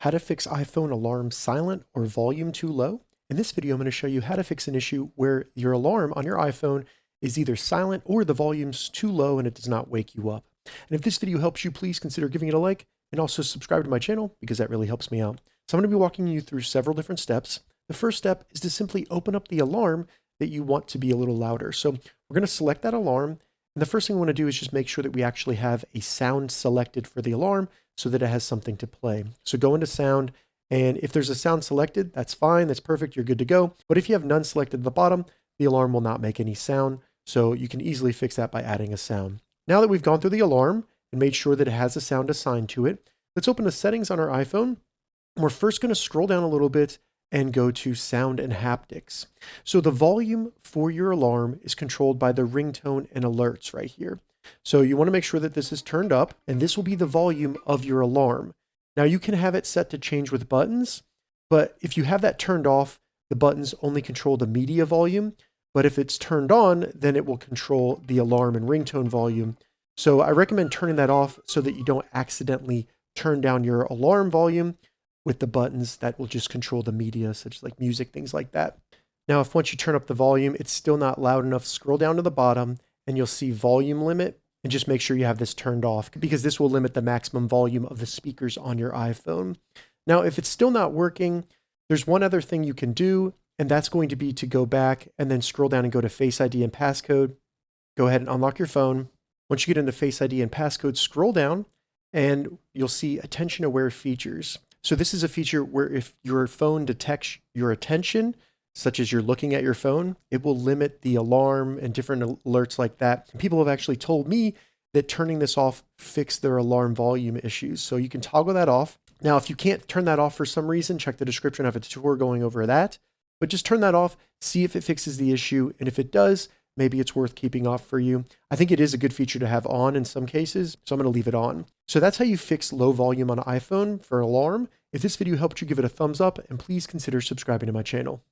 how to fix iPhone alarm silent or volume too low. In this video, I'm going to show you how to fix an issue where your alarm on your iPhone is either silent or the volume's too low and it does not wake you up. And if this video helps you, please consider giving it a like and also subscribe to my channel because that really helps me out. So I'm going to be walking you through several different steps. The first step is to simply open up the alarm that you want to be a little louder. So we're going to select that alarm. And the first thing we want to do is just make sure that we actually have a sound selected for the alarm so that it has something to play. So go into sound, and if there's a sound selected, that's fine, that's perfect, you're good to go. But if you have none selected at the bottom, the alarm will not make any sound. So you can easily fix that by adding a sound. Now that we've gone through the alarm and made sure that it has a sound assigned to it, let's open the settings on our iPhone. We're first going to scroll down a little bit and go to sound and haptics. So the volume for your alarm is controlled by the ringtone and alerts right here. So you want to make sure that this is turned up, and this will be the volume of your alarm. Now you can have it set to change with buttons, but if you have that turned off, the buttons only control the media volume. But if it's turned on, then it will control the alarm and ringtone volume. So I recommend turning that off so that you don't accidentally turn down your alarm volume with the buttons that will just control the media, such as like music, things like that. Now, if once you turn up the volume, it's still not loud enough, scroll down to the bottom and you'll see volume limit, and just make sure you have this turned off because this will limit the maximum volume of the speakers on your iPhone. Now, if it's still not working, there's one other thing you can do, and that's going to be to go back and then scroll down and go to Face ID and passcode. Go ahead and unlock your phone. Once you get into Face ID and passcode, scroll down and you'll see attention aware features. So this is a feature where if your phone detects your attention, such as you're looking at your phone, it will limit the alarm and different alerts like that. People have actually told me that turning this off fixed their alarm volume issues. So you can toggle that off. Now, if you can't turn that off for some reason, check the description. I have a tutorial going over that. But just turn that off, see if it fixes the issue. And if it does, maybe it's worth keeping off for you. I think it is a good feature to have on in some cases, so I'm going to leave it on. So that's how you fix low volume on iPhone for alarm. If this video helped you, give it a thumbs up and please consider subscribing to my channel.